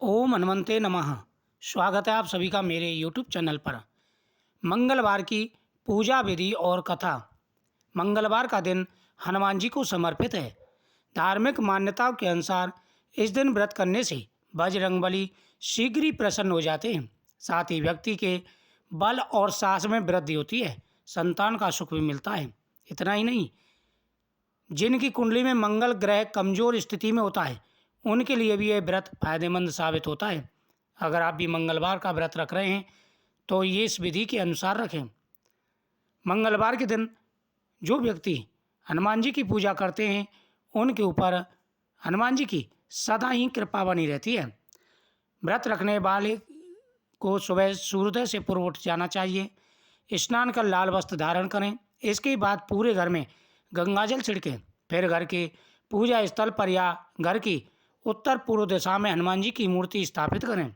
ओम हनुमंते नमः। स्वागत है आप सभी का मेरे यूट्यूब चैनल पर। मंगलवार की पूजा विधि और कथा। मंगलवार का दिन हनुमान जी को समर्पित है। धार्मिक मान्यताओं के अनुसार इस दिन व्रत करने से बजरंगबली शीघ्र ही प्रसन्न हो जाते हैं। साथ ही व्यक्ति के बल और साहस में वृद्धि होती है, संतान का सुख भी मिलता है। इतना ही नहीं, जिनकी कुंडली में मंगल ग्रह कमजोर स्थिति में होता है उनके लिए भी यह व्रत फायदेमंद साबित होता है। अगर आप भी मंगलवार का व्रत रख रहे हैं तो ये इस विधि के अनुसार रखें। मंगलवार के दिन जो व्यक्ति हनुमान जी की पूजा करते हैं उनके ऊपर हनुमान जी की सदा ही कृपा बनी रहती है। व्रत रखने वाले को सुबह सूर्योदय से पूर्व उठ जाना चाहिए। स्नान कर लाल वस्त्र धारण करें। इसके बाद पूरे घर में गंगाजल छिड़कें। फिर घर के पूजा स्थल पर या घर की उत्तर पूर्व दिशा में हनुमान जी की मूर्ति स्थापित करें।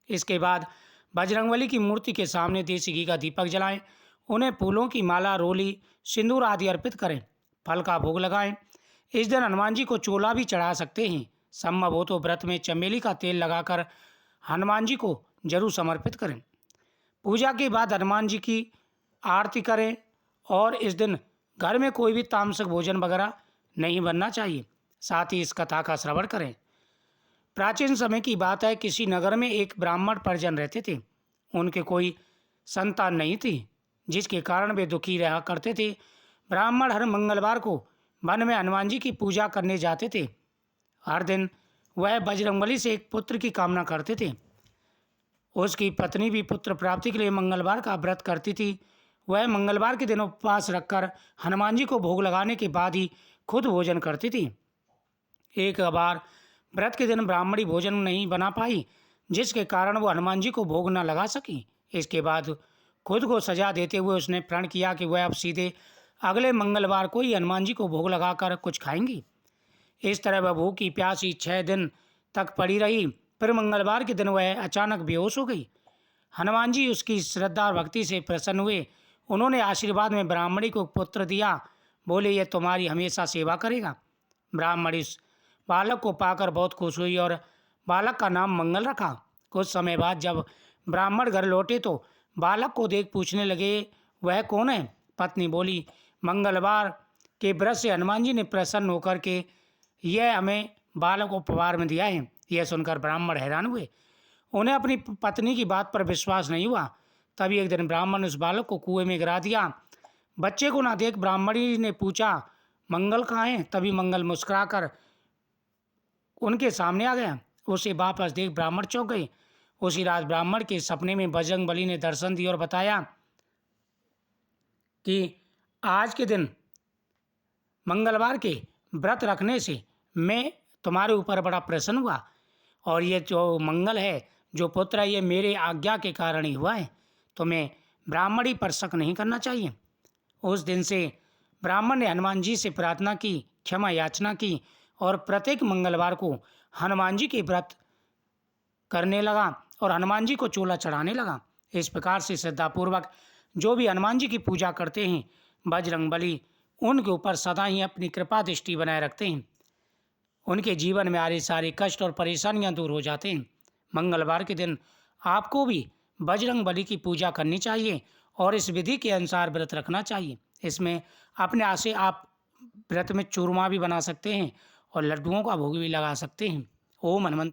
इसके बाद बजरंगबली की मूर्ति के सामने देसी घी का दीपक जलाएं। उन्हें फूलों की माला, रोली, सिंदूर आदि अर्पित करें। फल का भोग लगाएं। इस दिन हनुमान जी को चोला भी चढ़ा सकते हैं। संभव हो तो व्रत में चमेली का तेल लगाकर हनुमान जी को जरूर समर्पित करें। पूजा के बाद हनुमान जी की आरती करें और इस दिन घर में कोई भी तामसिक भोजन वगैरह नहीं बनना चाहिए। साथ ही इस कथा का श्रवण करें। प्राचीन समय की बात है, किसी नगर में एक ब्राह्मण परिजन रहते थे। उनके कोई संतान नहीं थी, जिसके कारण वे दुखी रहा करते थे। ब्राह्मण हर मंगलवार को वन में हनुमान जी की पूजा करने जाते थे। हर दिन वह बजरंगबली से एक पुत्र की कामना करते थे। उसकी पत्नी भी पुत्र प्राप्ति के लिए मंगलवार का व्रत करती थी। वह मंगलवार के दिन उपवास रखकर हनुमान जी को भोग लगाने के बाद ही खुद भोजन करती थी। एक बार व्रत के दिन ब्राह्मणी भोजन नहीं बना पाई, जिसके कारण वो हनुमान जी को भोग न लगा सकी। इसके बाद खुद को सजा देते हुए उसने प्रण किया कि वह अब सीधे अगले मंगलवार को ही हनुमान जी को भोग लगाकर कुछ खाएंगी। इस तरह वह भूखी प्यासी 6 दिन तक पड़ी रही। फिर मंगलवार के दिन वह अचानक बेहोश हो गई। हनुमान जी उसकी श्रद्धा और भक्ति से प्रसन्न हुए। उन्होंने आशीर्वाद में ब्राह्मणी को पुत्र दिया। बोले, यह तुम्हारी हमेशा सेवा करेगा। ब्राह्मणी उस बालक को पाकर बहुत खुश हुई और बालक का नाम मंगल रखा। कुछ समय बाद जब ब्राह्मण घर लौटे तो बालक को देख पूछने लगे, वह कौन है? पत्नी बोली, मंगलवार के व्रत से हनुमान जी ने प्रसन्न होकर के यह हमें बालक उपहार में दिया है। यह सुनकर ब्राह्मण हैरान हुए। उन्हें अपनी पत्नी की बात पर विश्वास नहीं हुआ। तभी एक दिन ब्राह्मण ने उस बालक को कुएं में गिरा दिया। बच्चे को ना देख ब्राह्मणी ने पूछा, मंगल कहाँ है? तभी मंगल मुस्कुराकर उनके सामने आ गया। उसे वापस देख ब्राह्मण चौंक गए। उसी रात ब्राह्मण के सपने में बजरंगबली ने दर्शन दिया और बताया कि आज के दिन मंगलवार के व्रत रखने से मैं तुम्हारे ऊपर बड़ा प्रसन्न हुआ और ये जो मंगल है, जो पुत्र है, ये मेरे आज्ञा के कारण ही हुआ है। तुम्हें ब्राह्मणी पर शक नहीं करना चाहिए। उस दिन से ब्राह्मण ने हनुमान जी से प्रार्थना की, क्षमा याचना की और प्रत्येक मंगलवार को हनुमान जी के व्रत करने लगा और हनुमान जी को चोला चढ़ाने लगा। इस प्रकार से श्रद्धापूर्वक जो भी हनुमान जी की पूजा करते हैं, बजरंगबली उनके ऊपर सदा ही अपनी कृपा दृष्टि बनाए रखते हैं। उनके जीवन में आ रहे सारे कष्ट और परेशानियां दूर हो जाते हैं। मंगलवार के दिन आपको भी बजरंगबली की पूजा करनी चाहिए और इस विधि के अनुसार व्रत रखना चाहिए। इसमें अपने आप से आप व्रत में चूरमा भी बना सकते हैं और लड्डुओं का भोग भी लगा सकते हैं। ओम हनुमंत।